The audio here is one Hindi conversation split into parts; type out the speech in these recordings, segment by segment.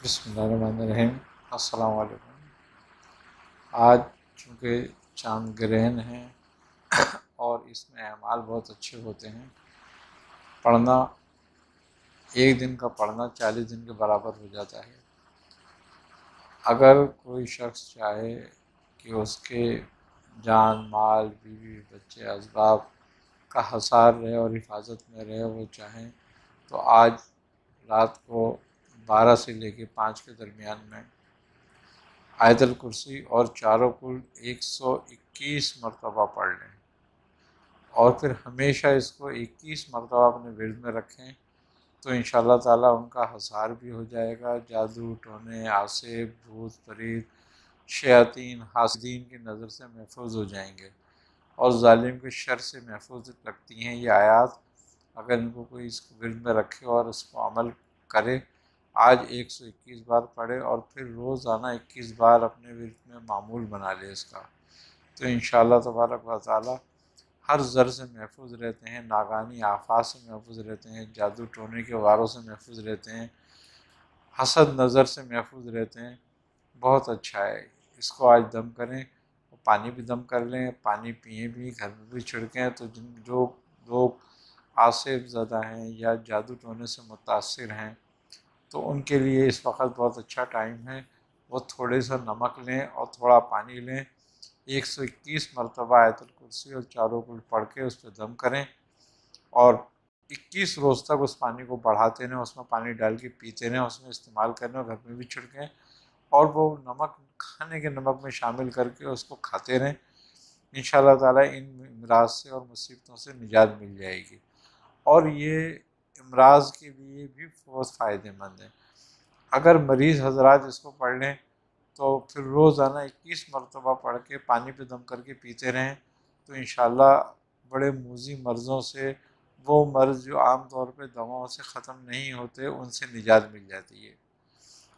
बिस्मिल्लाहिर्रहमानिर्रहीम। अस्सलाम वालेकुम। आज चूँकि चाँद ग्रहण है और इसमें अमाल बहुत अच्छे होते हैं, पढ़ना एक दिन का पढ़ना 40 दिन के बराबर हो जाता है। अगर कोई शख्स चाहे कि उसके जान माल बीवी बच्चे असबाब का हसार रहे और हिफाजत में रहे, वो चाहें तो आज रात को 12 से लेकर 5 के दरमियान में आयतल कुर्सी और चारों कुल 121 मरतबा पढ़ लें और फिर हमेशा इसको 21 मरतबा अपने विर्द में रखें, तो इंशाअल्लाह ताला उनका हसार भी हो जाएगा। जादू टोने आसिफ भूत प्रेत शयातीन हासदीन की नज़र से महफूज हो जाएंगे और जालिम के शर से महफूज लगती हैं ये आयात। अगर इनको कोई इस विर्द में रखे और उसको अमल करे, आज 121 बार पढ़े और फिर रोज़ाना 21 बार अपने विर्द में मामूल बना ले इसका, तो इंशाअल्लाह तबारक व तआला हर ज़र से महफूज रहते हैं, नागानी आफात से महफूज रहते हैं, जादू टोने के वारों से महफूज रहते हैं, हसद नज़र से महफूज रहते हैं। बहुत अच्छा है, इसको आज दम करें, पानी भी दम कर लें, पानी पिए भी, घर में भी छिड़कें। तो जो लोग आसिफ ज़दा हैं या जादू टोने से मुतासिर हैं, तो उनके लिए इस वक्त बहुत अच्छा टाइम है। वो थोड़े सा नमक लें और थोड़ा पानी लें, 121 मरतबा आयतुल कुर्सी और चारों कुल पढ़ के उस पर दम करें और 21 रोज़ तक उस पानी को बढ़ाते रहें, उसमें पानी डाल के पीते रहें, उसमें इस्तेमाल करें और घर में भी छिड़कें और वो नमक खाने के नमक में शामिल करके उसको खाते रहें। इंशाअल्लाह ताला इन अमराज से और मुसीबतों से निजात मिल जाएगी और ये अमराज के लिए भी बहुत फ़ायदेमंद है। अगर मरीज़ हजरात इसको पढ़ लें तो फिर रोज़ाना 21 मरतबा पढ़ के पानी पे दम करके पीते रहें, तो इंशाअल्लाह बड़े मूज़ी मर्ज़ों से, वो मर्ज़ जो आम तौर पे दवाओं से ख़त्म नहीं होते, उनसे निजात मिल जाती है।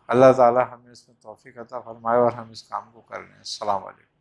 अल्लाह ताला हमें इसमें तौफ़ीक़ अता फ़रमाए और हम इस काम को कर लें। अस्सलाम वालेकुम।